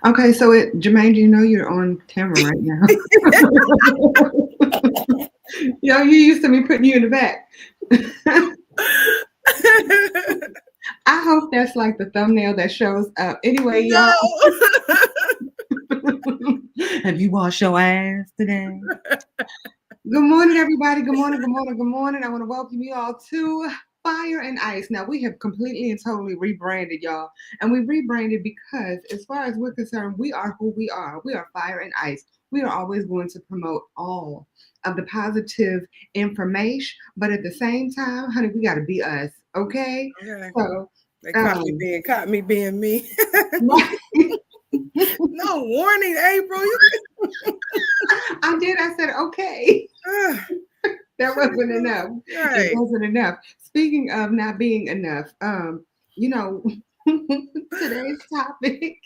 Okay, so Jermaine, do you know you're on camera right now? Yo, you used to me putting you in the back. I hope that's like the thumbnail that shows up. Anyway, y'all. No. Have you washed your ass today? Good morning, everybody. Good morning, good morning, good morning. I want to welcome you all to Fire and Ice. Now, we have completely and totally rebranded, y'all. And we rebranded because, as far as we're concerned, we are who we are. We are Fire and Ice. We are always going to promote all of the positive information, but at the same time, honey, we got to be us, okay? Okay. So, They caught me being me. No warning, April. I did. I said, okay. That wasn't enough. Right. It wasn't enough. Speaking of not being enough, you know, today's topic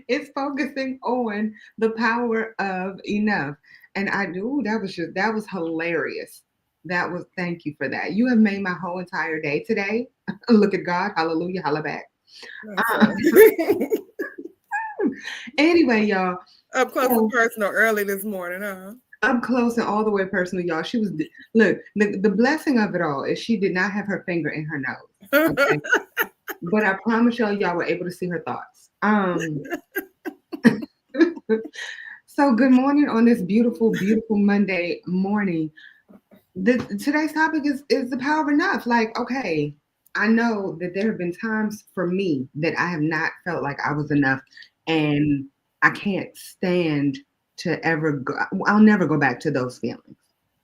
is focusing on the power of enough. And that was hilarious. Thank you for that. You have made my whole entire day today. Look at God. Hallelujah. Holla back. Anyway, y'all. Up close and personal early this morning, huh? Up close and all the way personal, y'all. She was look. The blessing of it all is she did not have her finger in her nose. Okay? But I promise y'all were able to see her thoughts. So good morning on this beautiful, beautiful Monday morning. Today's topic is the power of enough. Like, okay, I know that there have been times for me that I have not felt like I was enough, and I can't stand to ever go. I'll never go back to those feelings.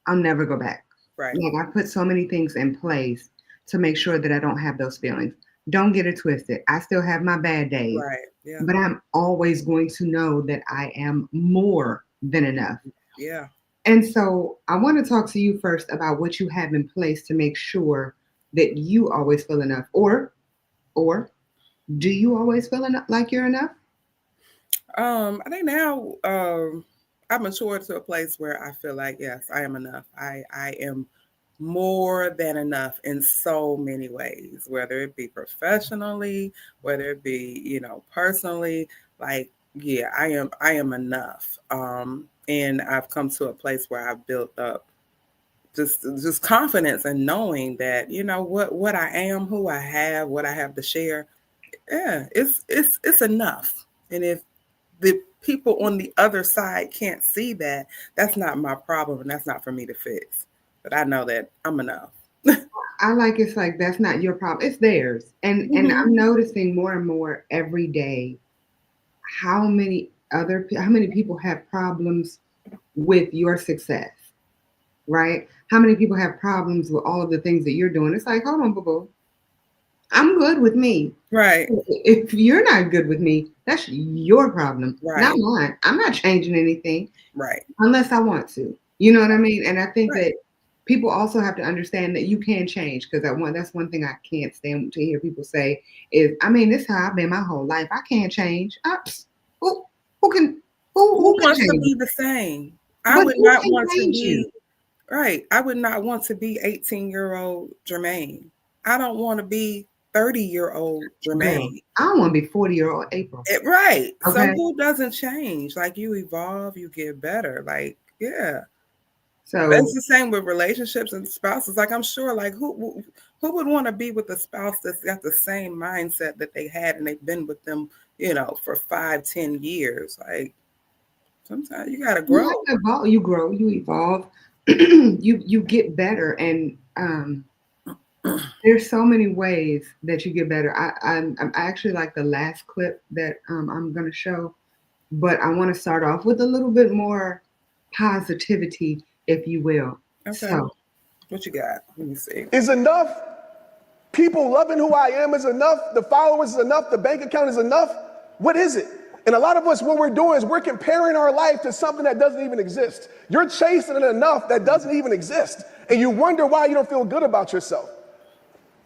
I'll never go back. Right. Like I put so many things in place to make sure that I don't have those feelings. Don't get it twisted. I still have my bad days. Right. Yeah. But I'm always going to know that I am more than enough. Yeah. And so I want to talk to you first about what you have in place to make sure that you always feel enough. Or do you always feel enough, like you're enough? I think now I've matured to a place where I feel like, yes, I am enough. I am more than enough in so many ways, whether it be professionally, whether it be, personally. Like, yeah, I am enough. And I've come to a place where I've built up just confidence and knowing that, what I am, who I have, what I have to share. Yeah, it's enough. And if the people on the other side can't see that, that's not my problem and that's not for me to fix. But I know that I'm enough. I like it's like that's not your problem. It's theirs. And I'm noticing more and more every day how many people have problems with your success, right? How many people have problems with all of the things that you're doing? It's like, hold on, boo. I'm good with me. Right. If you're not good with me, that's your problem, Right. not mine. I'm not changing anything. Right. Unless I want to. You know what I mean? And I think that people also have to understand that you can change, because that's one thing I can't stand to hear people say is, I mean, this is how I've been my whole life. I can't change. Who wants to be the same? I would not want to be right. I would not want to be 18-year-old Jermaine. I don't want to be 30-year-old Jermaine. I don't want to be 40-year-old April. Right. Okay. So who doesn't change? Like, you evolve, you get better. Like, yeah. So it's the same with relationships and spouses. Like, I'm sure, like, who would want to be with a spouse that's got the same mindset that they had and they've been with them, for 5-10 years? Like, sometimes you gotta grow. You grow, you evolve, you get better, and there's so many ways that you get better. I actually like the last clip that I'm gonna show, but I want to start off with a little bit more positivity, if you will. Okay. So, what you got? Let me see. Is enough. People loving who I am is enough. The followers is enough. The bank account is enough. What is it? And a lot of us, what we're doing is we're comparing our life to something that doesn't even exist. You're chasing enough that doesn't even exist. And you wonder why you don't feel good about yourself.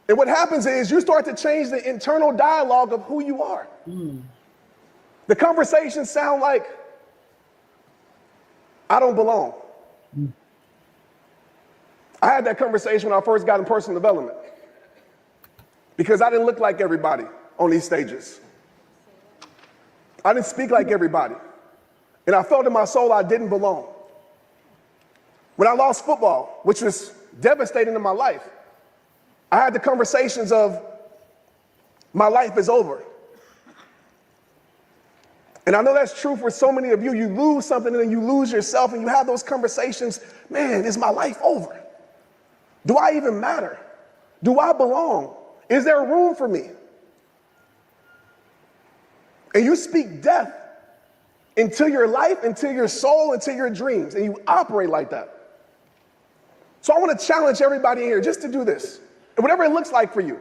And what happens is you start to change the internal dialogue of who you are. The conversations sound like, I don't belong. I had that conversation when I first got in personal development, because I didn't look like everybody on these stages. I didn't speak like everybody. And I felt in my soul I didn't belong. When I lost football, which was devastating in my life, I had the conversations of, my life is over. And I know that's true for so many of you. You lose something and then you lose yourself and you have those conversations. Man, is my life over? Do I even matter? Do I belong? Is there room for me? And you speak death into your life, into your soul, into your dreams, and you operate like that. So I want to challenge everybody in here just to do this, and whatever it looks like for you.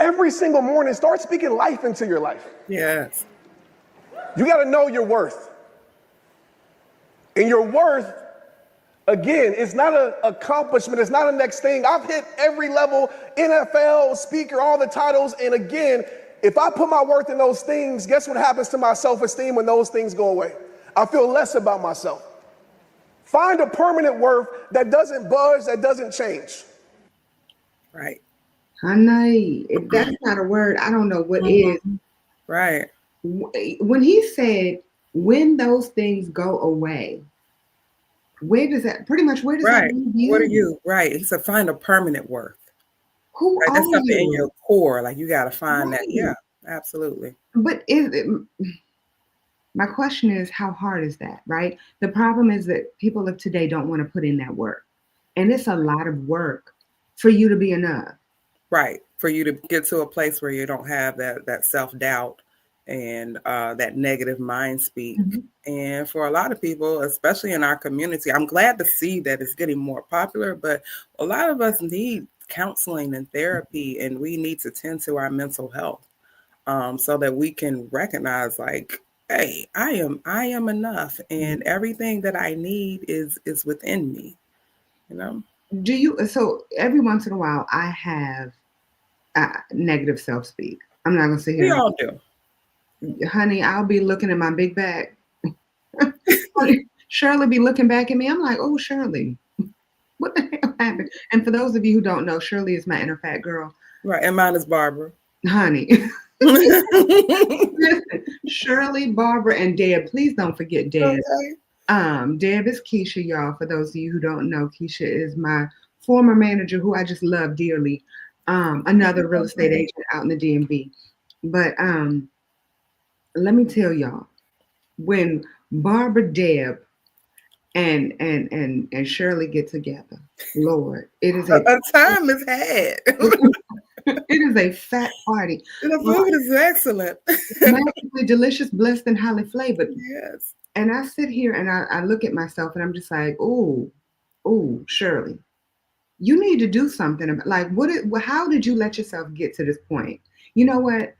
Every single morning, start speaking life into your life. Yes. You got to know your worth. And your worth, again, it's not an accomplishment. It's not a next thing. I've hit every level, NFL, speaker, all the titles. And again, if I put my worth in those things, guess what happens to my self-esteem when those things go away? I feel less about myself. Find a permanent worth that doesn't budge, that doesn't change. Right. Honey, if that's not a word, I don't know what is. Right. When he said, when those things go away, where does that right. leave you? What are you? Right. He said, find a permanent worth. Who right? are That's something in you? your core. Like you got to find Right. that. Yeah, absolutely. But my question is, how hard is that, right? The problem is that people of today don't want to put in that work. And it's a lot of work for you to be enough. Right. For you to get to a place where you don't have that self-doubt and that negative mind speak. Mm-hmm. And for a lot of people, especially in our community, I'm glad to see that it's getting more popular, but a lot of us need counseling and therapy, and we need to tend to our mental health so that we can recognize, like, hey, I am enough, and everything that I need is within me, you know? So every once in a while, I have negative self-speak. I'm not going to sit here. We all do. Honey, I'll be looking at my big bag. Shirley be looking back at me. I'm like, oh, Shirley, what the hell happened? And for those of you who don't know, Shirley is my inner fat girl. Right. And mine is Barbara. Honey. Shirley, Barbara, and Deb. Please don't forget Deb. Okay. Deb is Keisha, y'all. For those of you who don't know, Keisha is my former manager who I just love dearly. Another real estate agent out in the DMV. But let me tell y'all, when Barbara, Deb, and Shirley get together, Lord, it is a time is had. It is a fat party. The food is excellent. Magically delicious, blessed, and highly flavored. Yes. And I sit here and I look at myself and I'm just like, oh, Shirley, you need to do something about, like, how did you let yourself get to this point? You know what?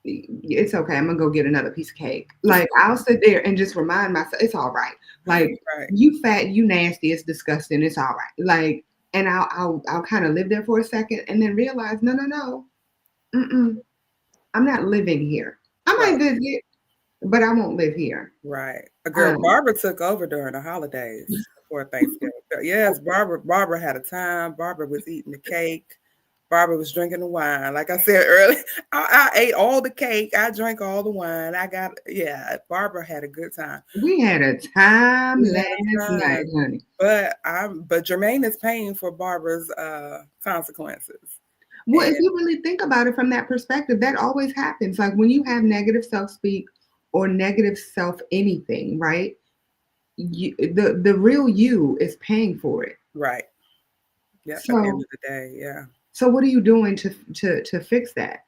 It's okay. I'm gonna go get another piece of cake. Like, I'll sit there and just remind myself, it's all right. Like, right. You fat, you nasty, it's disgusting, it's all right. Like, and I'll kind of live there for a second and then realize, no. I'm not living here. I might visit, but I won't live here. Right. A girl, Barbara took over during the holidays for Thanksgiving. Yes, Barbara had a time. Barbara was eating the cake. Barbara was drinking the wine. Like I said earlier, I ate all the cake. I drank all the wine. Barbara had a good time. We had a time last night, honey. But Jermaine is paying for Barbara's consequences. Well, if you really think about it from that perspective, that always happens. Like when you have negative self-speak or negative self anything, right? The real you is paying for it. Right. Yeah. So, at the end of the day, yeah. So what are you doing to fix that?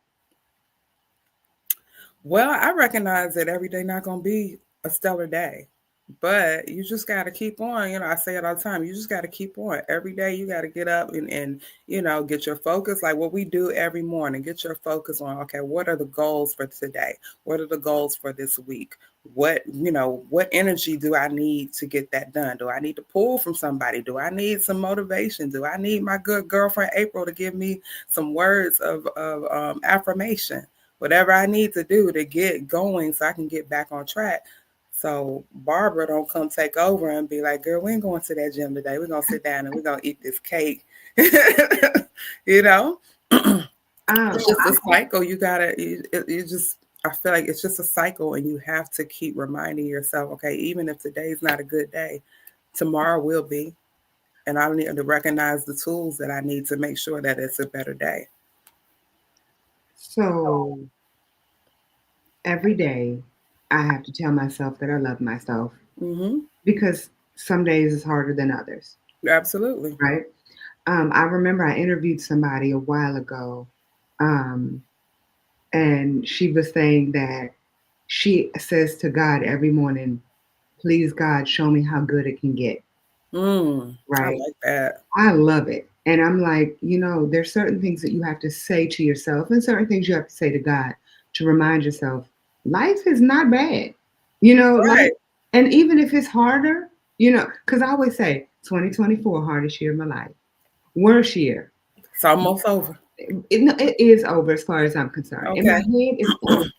Well, I recognize that every day not going to be a stellar day, but you just got to keep on. You know, I say it all the time. You just got to keep on. Every day you got to get up and, you know, get your focus. Like what we do every morning, get your focus on, okay, what are the goals for today? What are the goals for this week? What energy do I need to get that done? Do I need to pull from somebody? Do I need some motivation? Do I need my good girlfriend April to give me some words of affirmation? Whatever I need to do to get going so I can get back on track. So Barbara don't come take over and be like, girl, we ain't going to that gym today. We're going to sit down and we're going to eat this cake. You know? It's just a cycle. You got to, you just, I feel like it's just a cycle, and you have to keep reminding yourself, okay, even if today's not a good day, tomorrow will be. And I need to recognize the tools that I need to make sure that it's a better day. So every day I have to tell myself that I love myself because some days is harder than others. Absolutely. Right. I remember I interviewed somebody a while ago, and she was saying that she says to God every morning, please, God, show me how good it can get. Right. I like that. I love it. And I'm like, there's certain things that you have to say to yourself and certain things you have to say to God to remind yourself life is not bad. Right. And even if it's harder, because I always say 2024, hardest year of my life. Worst year. It's almost over. It is over as far as I'm concerned. Okay. In my head, it's over.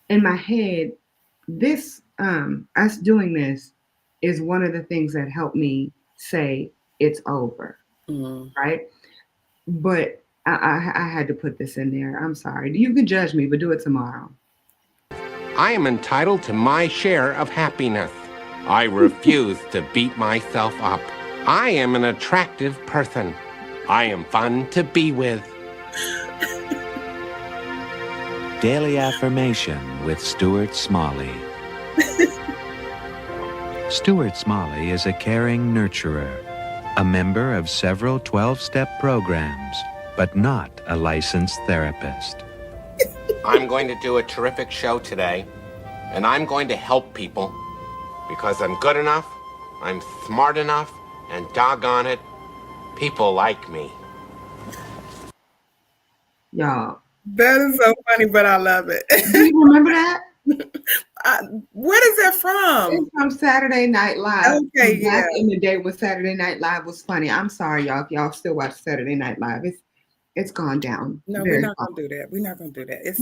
In my head, this us doing this is one of the things that helped me say it's over. Right? But I had to put this in there. I'm sorry. You can judge me, but do it tomorrow. I am entitled to my share of happiness. I refuse to beat myself up. I am an attractive person. I am fun to be with. Daily Affirmation with Stuart Smalley. Stuart Smalley is a caring nurturer, a member of several 12-step programs, but not a licensed therapist. I'm going to do a terrific show today, and I'm going to help people because I'm good enough, I'm smart enough, and doggone it, people like me. Y'all. That is so funny, but I love it. Do you remember that? Where is that from? It's from Saturday Night Live. Okay, Back in the day when Saturday Night Live was funny. I'm sorry, y'all. If y'all still watch Saturday Night Live, it's gone down. No, we're not going to do that. We're not going to do that. It's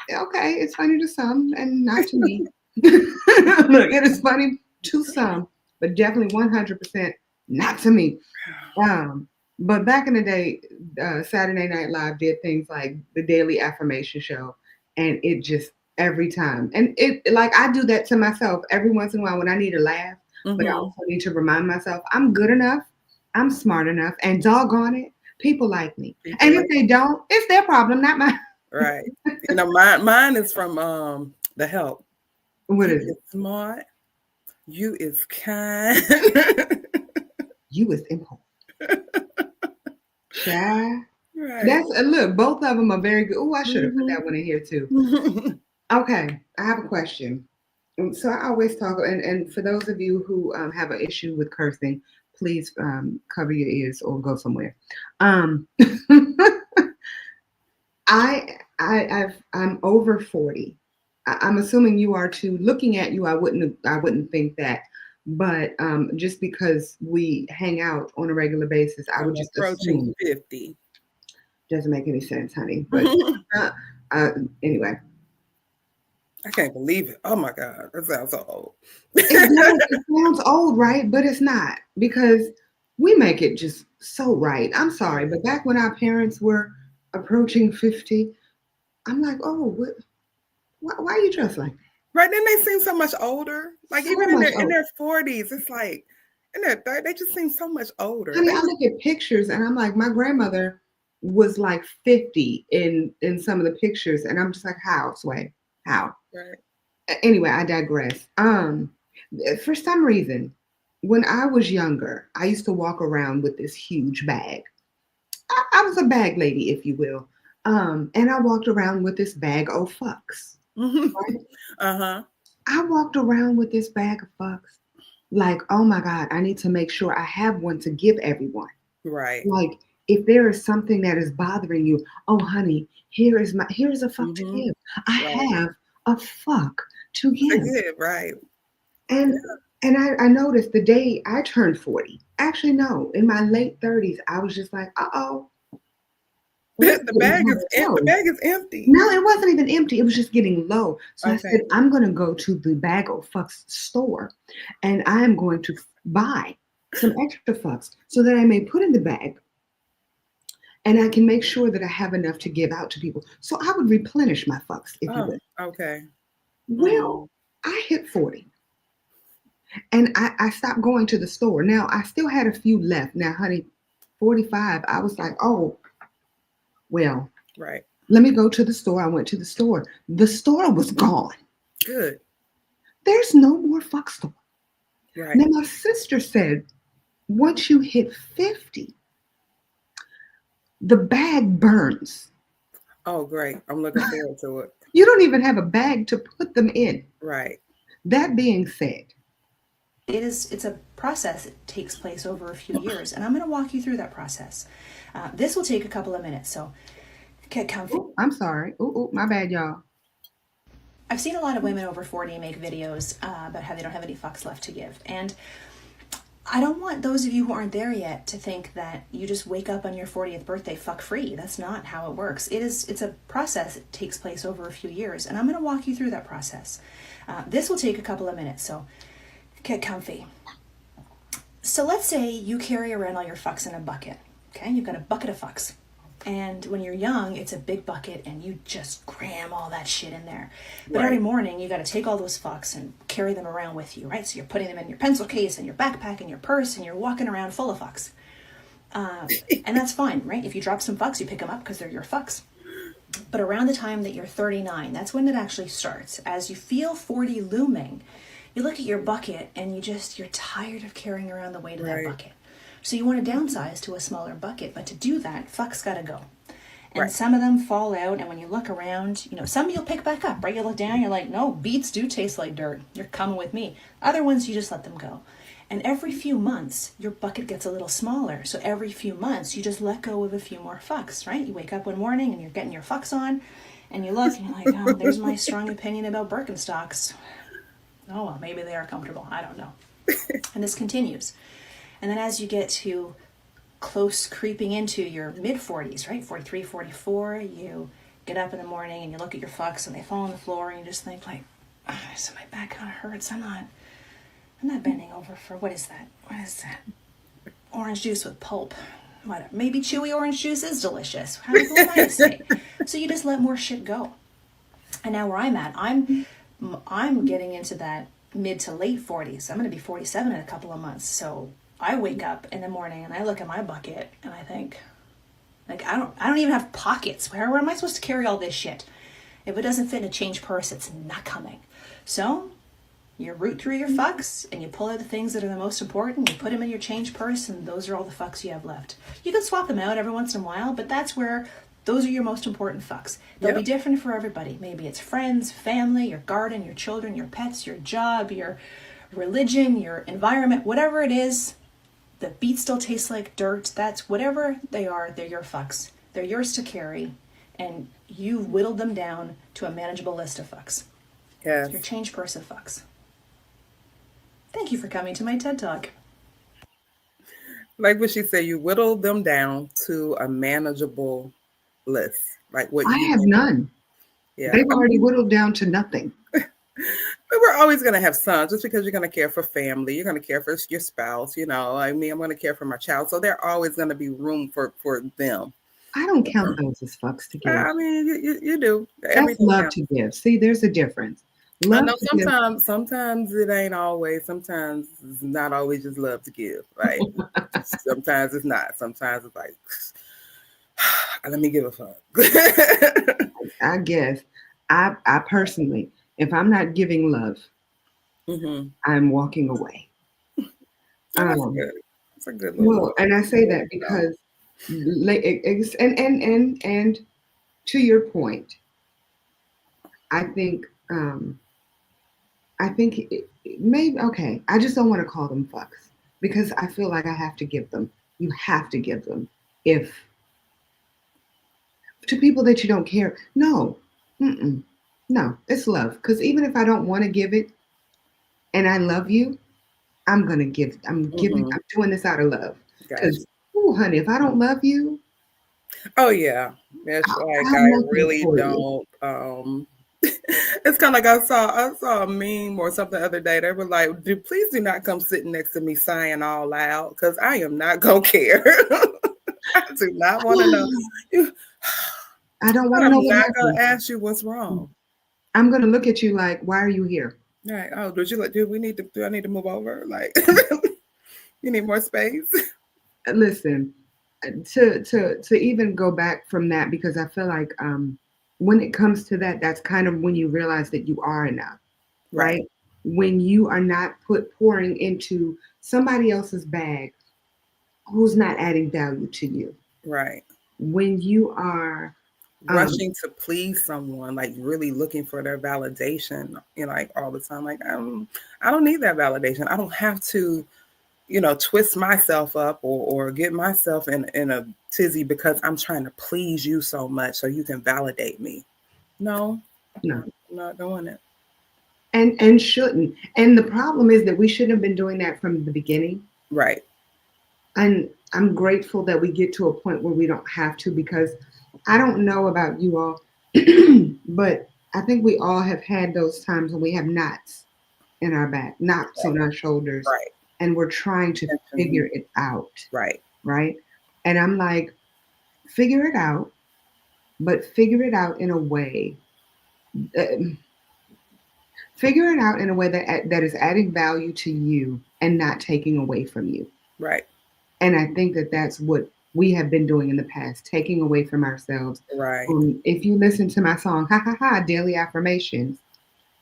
okay. It's funny to some and not to me. Look, it is funny to some, but definitely 100% not to me. But back in the day, Saturday Night Live did things like the Daily Affirmation Show, and it just every time, and it like I do that to myself every once in a while when I need a laugh, but I also need to remind myself I'm good enough, I'm smart enough, and doggone it, people like me. And if they don't, it's their problem, not mine. Right. Mine is from The Help. What is it? Smart. You is kind. You is important. Child. Right. That's look, both of them are very good. Oh, I should have put that one in here too. Okay, I have a question. So I always talk, and for those of you who have an issue with cursing, please cover your ears or go somewhere. I'm over 40. I'm assuming you are too. Looking at you, I wouldn't think that. But just because we hang out on a regular basis, I would just assume 50. Doesn't make any sense, honey. But anyway. I can't believe it. Oh my God, that sounds so old. It sounds old, right? But it's not, because we make it just so right. I'm sorry, but back when our parents were approaching 50, I'm like, oh, why are you dressed like that? Right, then they seem so much older. Like So even much in their 40s, it's like in their 30s, they just seem so much older. I mean, I look at pictures and I'm like, my grandmother was like 50 in some of the pictures, and I'm just like, how, Sway? How? Right. Anyway, I digress. For some reason, when I was younger, I used to walk around with this huge bag. I was a bag lady, if you will. And I walked around with this bag of fucks. Right? I walked around with this bag of fucks like, oh my God, I need to make sure I have one to give everyone. Right. Like, if there is something that is bothering you, oh honey, here is a fuck to give. I have a fuck to give. Right. And I noticed the day I turned 40, actually no, in my late 30s, I was just like, uh-oh. The bag is empty. No, it wasn't even empty. It was just getting low. So I said, I'm going to go to the Bag of Fucks store, and I am going to buy some extra fucks so that I may put in the bag and I can make sure that I have enough to give out to people. So I would replenish my fucks, if you Oh, will. okay. Well, I hit 40 and I stopped going to the store. Now, I still had a few left. Now, honey, 45, I was like, oh, well, Right. let me go to the store. I went to the store. The store was gone. Good. There's no more fuck store. Right. Now, my sister said, once you hit 50, the bag burns. Oh, great. I'm looking forward to it. You don't even have a bag to put them in. Right. That being said, it's a process that takes place over a few years, and I'm going to walk you through that process. This will take a couple of minutes, so get comfy. ooh, I'm sorry. Ooh, my bad, y'all. I've seen a lot of women over 40 make videos about how they don't have any fucks left to give, and I don't want those of you who aren't there yet to think that you just wake up on your 40th birthday fuck free. That's not how it works. It's a process that takes place over a few years, and I'm going to walk you through that process. This will take a couple of minutes, so get comfy. So let's say you carry around all your fucks in a bucket, okay? You've got a bucket of fucks. And when you're young, it's a big bucket and you just cram all that shit in there. But Right. every morning, you got to take all those fucks and carry them around with you, right? So you're putting them in your pencil case and your backpack and your purse and you're walking around full of fucks. And that's fine, right? If you drop some fucks, you pick them up because they're your fucks. But around the time that you're 39, that's when it actually starts. As you feel 40 looming, you look at your bucket and you're tired of carrying around the weight of Right. that bucket. So you want to downsize to a smaller bucket, but to do that, fuck's got to go. And Right. some of them fall out, and when you look around, some you'll pick back up, right? You look down, you're like, no, beets do taste like dirt. You're coming with me. Other ones, you just let them go. And every few months, your bucket gets a little smaller. So every few months, you just let go of a few more fucks, right? You wake up one morning and you're getting your fucks on, and you look and you're like, oh, there's my strong opinion about Birkenstocks. Oh, well, maybe they are comfortable. I don't know. And this continues. And then as you get to close creeping into your mid-40s, right? 43, 44, you get up in the morning and you look at your fucks and they fall on the floor and you just think like, so my back kind of hurts. I'm not bending over for, what is that? What is that? Orange juice with pulp. What? Maybe chewy orange juice is delicious. How am I to say? So you just let more shit go. And now where I'm at, I'm getting into that mid to late 40s. I'm going to be 47 in a couple of months. So I wake up in the morning and I look at my bucket and I think, like, I don't even have pockets. Where am I supposed to carry all this shit? If it doesn't fit in a change purse, it's not coming. So you root through your fucks and you pull out the things that are the most important. You put them in your change purse, and those are all the fucks you have left. You can swap them out every once in a while, but those are your most important fucks. They'll be different for everybody. Maybe it's friends, family, your garden, your children, your pets, your job, your religion, your environment, whatever it is. The beets still taste like dirt. That's whatever they are. They're your fucks. They're yours to carry. And you've whittled them down to a manageable list of fucks. Yes. Your change purse of fucks. Thank you for coming to my TED Talk. Like what she said, you whittled them down to a manageable list. Like what I you have none. Yeah. They've already whittled down to nothing. But we're always going to have sons, just because you're going to care for family. You're going to care for your spouse. I'm going to care for my child. So there's always going to be room for them. I don't count those as fucks to give. I mean, you do. That's Everything love counts. to give. See, there's a difference. I know to give- sometimes it ain't always. Sometimes it's not always just love to give. Right? Sometimes it's not. Sometimes it's like, let me give a fuck. I guess I personally, if I'm not giving love, I'm walking away. That's good. That's a good little. Well, and I say that because, and to your point, I think maybe okay. I just don't want to call them fucks because I feel like I have to give them. You have to give them if to people that you don't care. No, no, it's love. Because even if I don't want to give it, and I love you, I'm gonna give. I'm giving. I'm doing this out of love. Because, honey, if I don't love you, oh yeah, it's like I really don't. It's kind of like I saw a meme or something the other day. They were like, please do not come sitting next to me sighing all loud because I am not gonna care. I do not want to know. You, I don't want to I'm know what not going happened. to ask you what's wrong. I'm going to look at you like, why are you here? Right. Oh, do I need to move over? Like, you need more space? Listen, to even go back from that, because I feel like when it comes to that, that's kind of when you realize that you are enough, right? When you are not pouring into somebody else's bag who's not adding value to you. Right. When you are rushing to please someone, like really looking for their validation, like all the time. Like, I don't need that validation. I don't have to, twist myself up or get myself in a tizzy because I'm trying to please you so much so you can validate me. No, I'm not doing it. And shouldn't. And the problem is that we shouldn't have been doing that from the beginning. Right. And I'm grateful that we get to a point where we don't have to, because I don't know about you all, but I think we all have had those times when we have knots in our back, knots on our shoulders, right, and we're trying to figure it out. Right. And I'm like, figure it out, but figure it out in a way. Figure it out in a way that is adding value to you and not taking away from you. Right. And I think that that's what we have been doing in the past, taking away from ourselves. Right. If you listen to my song, Ha Ha Ha, Daily Affirmations,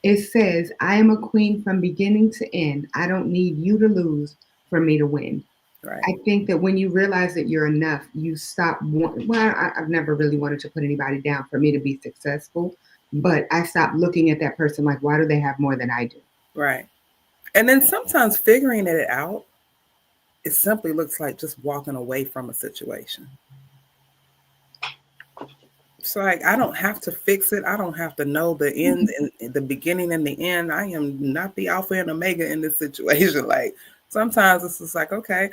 it says, I am a queen from beginning to end. I don't need you to lose for me to win. Right. I think that when you realize that you're enough, you stop I've never really wanted to put anybody down for me to be successful, but I stopped looking at that person like, why do they have more than I do? Right. And then sometimes figuring it out, it simply looks like just walking away from a situation. So like, I don't have to fix it. I don't have to know the end and the beginning and the end. I am not the alpha and omega in this situation. Like, sometimes it's just like, okay,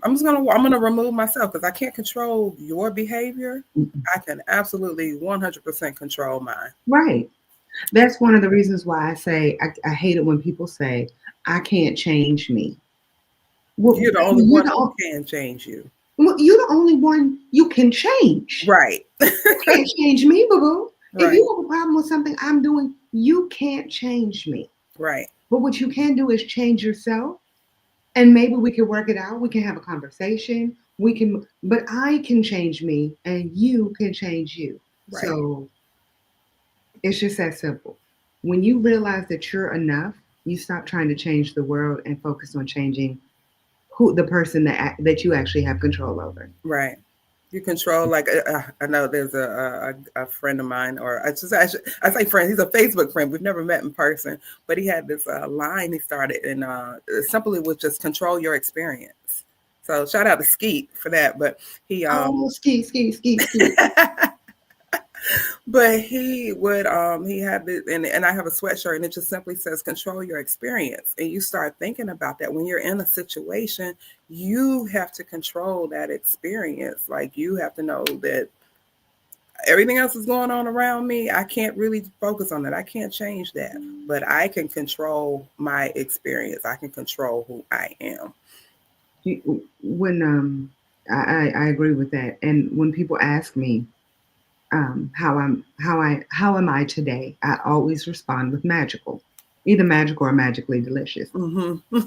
I'm gonna remove myself because I can't control your behavior. I can absolutely 100% control mine. Right. That's one of the reasons why I say I hate it when people say I can't change me. Well, you're the only one who can change you. Well, you're the only one you can change. Right. You can't change me, boo-boo. Right. If you have a problem with something I'm doing, you can't change me. Right. But what you can do is change yourself. And maybe we can work it out. We can have a conversation. But I can change me and you can change you. Right. So it's just that simple. When you realize that you're enough, you stop trying to change the world and focus on changing the person that you actually have control over. Right. You control, like, I know there's a friend of mine, or I say friend, he's a Facebook friend. We've never met in person, but he had this line he started, and simply was just control your experience. So shout out to Skeet for that. But he Skeet. But he would he had this, and I have a sweatshirt, and it just simply says control your experience. And you start thinking about that when you're in a situation, you have to control that experience. Like, you have to know that everything else is going on around me. I can't really focus on that. I can't change that, but I can control my experience. I can control who I am. When I agree with that. And when people ask me, how am I today? I always respond with magical, either magical or magically delicious. Mm-hmm.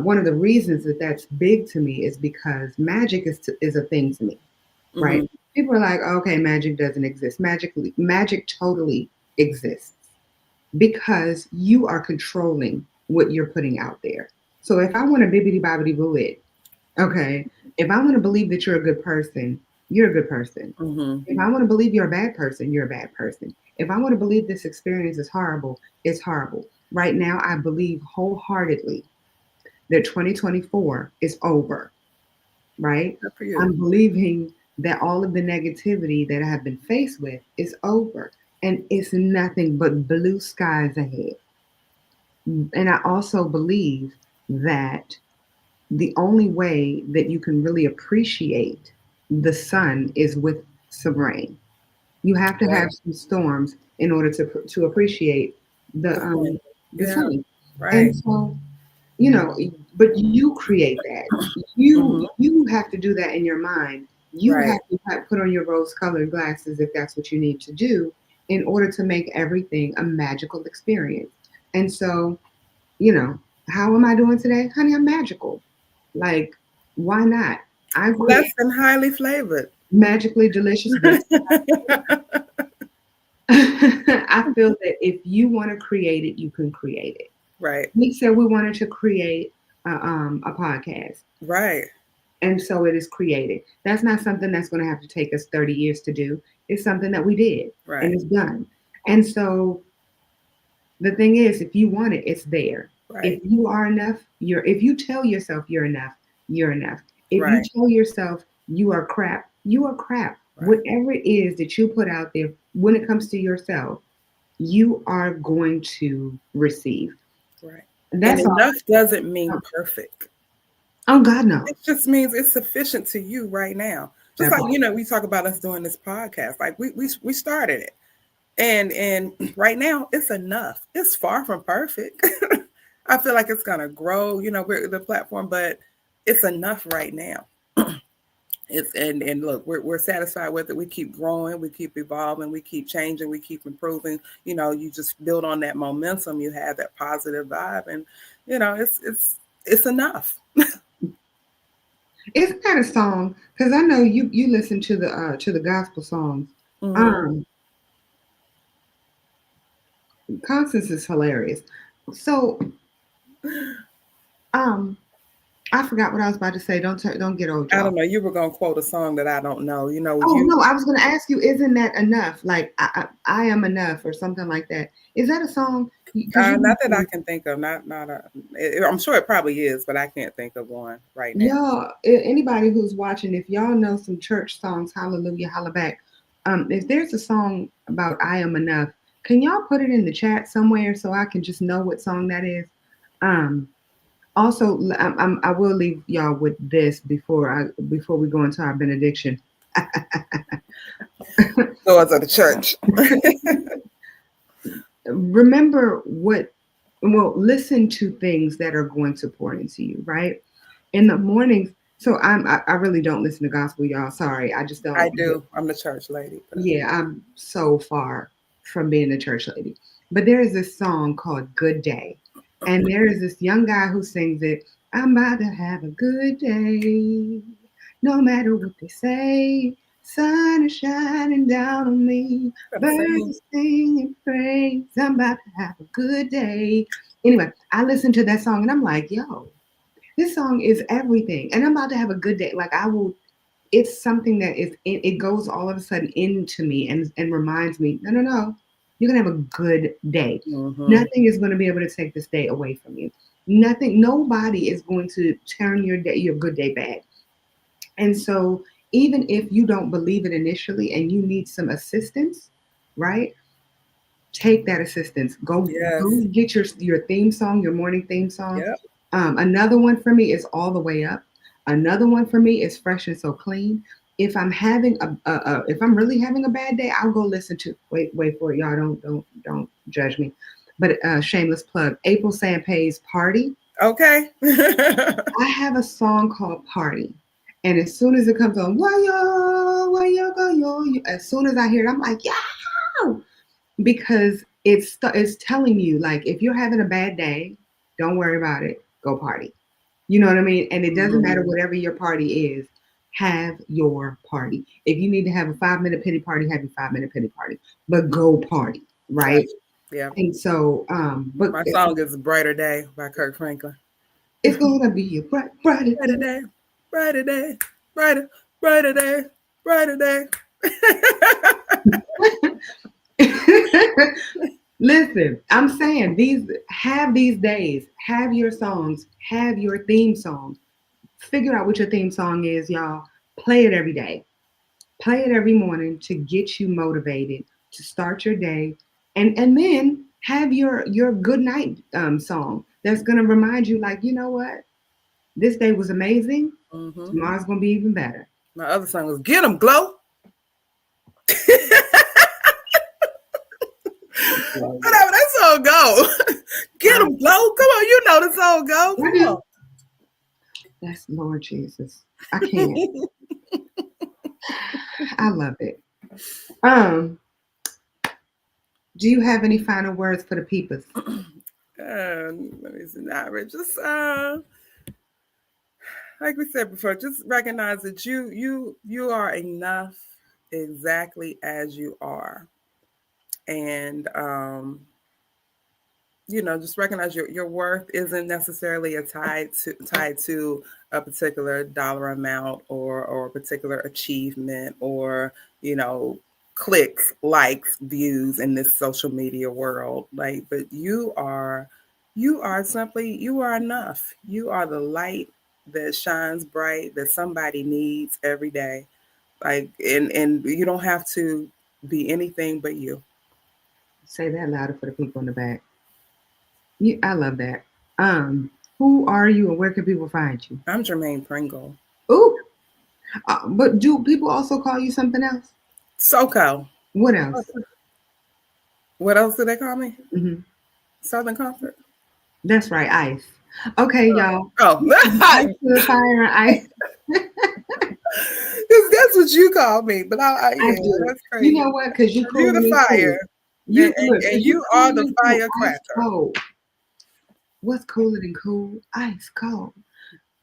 One of the reasons that's big to me is because magic is a thing to me, right? Mm-hmm. People are like, okay, magic doesn't exist. Magic totally exists because you are controlling what you're putting out there. So if I want to bibbidi bobbidi boo it, okay, if I want to believe that you're a good person, you're a good person. Mm-hmm. If I want to believe you're a bad person, you're a bad person. If I want to believe this experience is horrible, it's horrible. Right now, I believe wholeheartedly that 2024 is over, right? I'm believing that all of the negativity that I have been faced with is over, and it's nothing but blue skies ahead. And I also believe that the only way that you can really appreciate the sun is with some rain. You have to have some storms in order to appreciate the sun. Right. And so you know, but you create that. You have to do that in your mind. You Right. have to put on your rose-colored glasses if that's what you need to do in order to make everything a magical experience. And so, you know, how am I doing today? Honey, I'm magical. Like, why not? I create Less than highly flavored. magically delicious. I feel that if you want to create it, you can create it. Right. We said we wanted to create a podcast. Right. And so it is created. That's not something that's going to have to take us 30 years to do. It's something that we did. Right. And it's done. And so the thing is, if you want it, it's there. Right. If you are enough, if you tell yourself you're enough, you're enough. If Right. you tell yourself you are crap, you are crap. Right. Whatever it is that you put out there, when it comes to yourself, you are going to receive. Right. That's and all. enough doesn't mean perfect. Oh God, no. It just means it's sufficient to you right now. Just That like, you know, we talk about us doing this podcast. Like we started it. And right now it's enough. It's far from perfect. I feel like it's gonna grow, you know, the platform, but it's enough right now. It's and look, we're satisfied with it. We keep growing, we keep evolving, we keep changing, we keep improving. You know, you just build on that momentum, you have that positive vibe, and you know, it's enough. Isn't that a song? Because I know you listen to the gospel songs. Mm-hmm. Constance is hilarious. So I forgot what I was about to say. Don't get old. I don't know. You were gonna quote a song that I don't know. You know. Oh no, I was gonna ask you. Isn't that enough? Like I am enough, or something like that. Is that a song? Not that I can think of. Not I'm sure it probably is, but I can't think of one right now. Y'all, anybody who's watching, if y'all know some church songs, hallelujah, holla back. If there's a song about I am enough, can y'all put it in the chat somewhere so I can just know what song that is? Also, I will leave y'all with this before we go into our benediction. Doors of the church. Remember listen to things that are going to pour into you, right? In the mornings. So I really don't listen to gospel, y'all. Sorry, I just don't. I do. I'm the church lady. But. Yeah, I'm so far from being a church lady. But there is this song called Good Day. And there is this young guy who sings it. I'm about to have a good day. No matter what they say. Sun is shining down on me. Birds are singing praise. I'm about to have a good day. Anyway, I listened to that song and I'm like, yo, this song is everything. And I'm about to have a good day. Like it's something that it goes all of a sudden into me and reminds me, no. You're going to have a good day. Mm-hmm. Nothing is going to be able to take this day away from you. Nobody is going to turn your good day bad. And so even if you don't believe it initially and you need some assistance, right? Take that assistance. Go get your theme song, your morning theme song. Yep. Another one for me is All the Way Up. Another one for me is Fresh and So Clean. If I'm having if I'm really having a bad day, I'll go listen to wait for it, y'all. Don't judge me. But shameless plug, April Sampay's Party. Okay. I have a song called Party. And as soon as it comes on, why yo go yo, as soon as I hear it, I'm like, yeah, because it's telling you, like, if you're having a bad day, don't worry about it, go party. You know what I mean? And it doesn't matter whatever your party is. Have your party. If you need to have a 5-minute pity party, have your 5-minute pity party. But go party, right? Yeah. And so, but my song is "Brighter Day" by Kirk Franklin. It's gonna be a brighter day, brighter day, brighter day, brighter day. Listen, I'm saying these days, have your songs, have your theme songs. Figure out what your theme song is, y'all. Play it every day. Play it every morning to get you motivated to start your day. And then have your good night song that's going to remind you, like, you know what? This day was amazing. Mm-hmm. Tomorrow's going to be even better. My other song was Get 'em, Glow. Whatever, that song song go. Get them, Flo. Come on, you know the song go. I Come do. on. That's Lord Jesus. I can't. I love it. Do you have any final words for the peoples? Let me see now. Just like we said before, just recognize that you are enough exactly as you are. And just recognize your worth isn't necessarily tied to a particular dollar amount or a particular achievement or clicks, likes, views in this social media world. But you are simply, you are enough. You are the light that shines bright that somebody needs every day. And you don't have to be anything but you. Say that louder for the people in the back. I love that. Who are you and where can people find you? I'm Jermaine Pringle. Ooh. But do people also call you something else? SoCo. What else? What else do they call me? Mm-hmm. Southern Comfort. That's right, Ice. Okay, y'all. Oh, Fire and Ice. That's what you call me, but I do. That's crazy. You know what? Because you You're the fire. You and you are the firecracker. Cold. What's cooler than cool? Ice cold.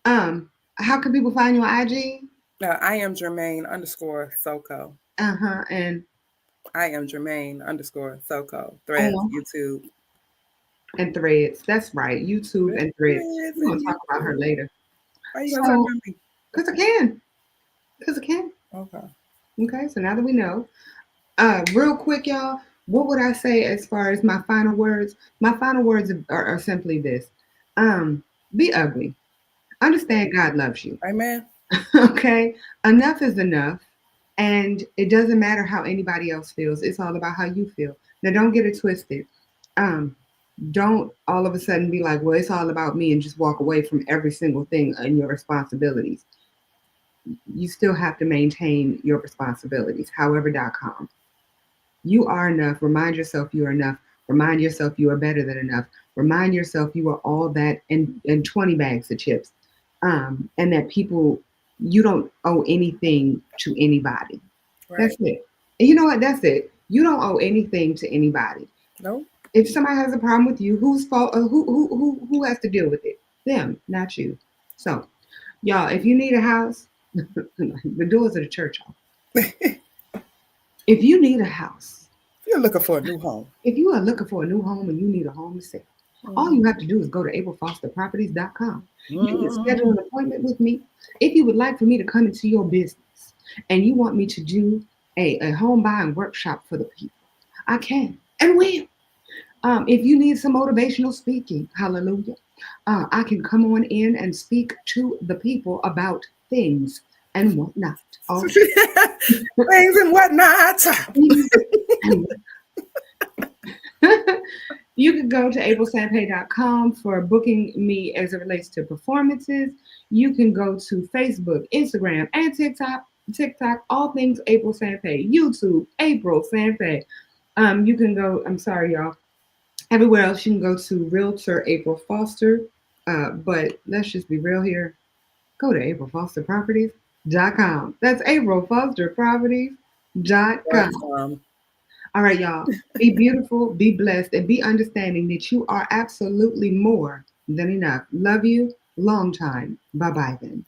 How can people find you on IG? I am Jermaine _SoCo. And I am Jermaine _SoCo. Threads, YouTube. And Threads. That's right. YouTube and Threads. We're going to talk about her later. Why are you going to talk about me? Because I can. Because I can. Okay, so now that we know. Real quick, y'all, what would I say as far as my final words? My final words are simply this. Be ugly. Understand God loves you. Amen. Okay? Enough is enough. And it doesn't matter how anybody else feels. It's all about how you feel. Now, don't get it twisted. Don't all of a sudden be like, well, it's all about me and just walk away from every single thing and your responsibilities. You still have to maintain your responsibilities, however.com. You are enough. Remind yourself you are enough. Remind yourself you are better than enough. Remind yourself you are all that and 20 bags of chips. And that people, you don't owe anything to anybody. Right. That's it. And you know what? That's it. You don't owe anything to anybody. No. If somebody has a problem with you, whose fault? Who has to deal with it? Them, not you. So, y'all, if you need a house, the doors of the church open. If you need a house, you're looking for a new home. If you are looking for a new home and you need a home to sell, all you have to do is go to aprilfosterproperties.com. You can schedule an appointment with me. If you would like for me to come into your business and you want me to do a home buying workshop for the people, I can and will. If you need some motivational speaking, hallelujah, I can come on in and speak to the people about things and whatnot. Things and whatnot. You can go to aprilsanpay.com for booking me as it relates to performances. You can go to Facebook, Instagram, and TikTok, all things April Sanpay. YouTube, April Sanpay. You can go, I'm sorry, y'all. Everywhere else, you can go to Realtor April Foster. But let's just be real here. Go to aprilfosterproperties.com. That's aprilfosterproperties.com. All right, y'all. Be beautiful, be blessed, and be understanding that you are absolutely more than enough. Love you. Long time. Bye-bye then.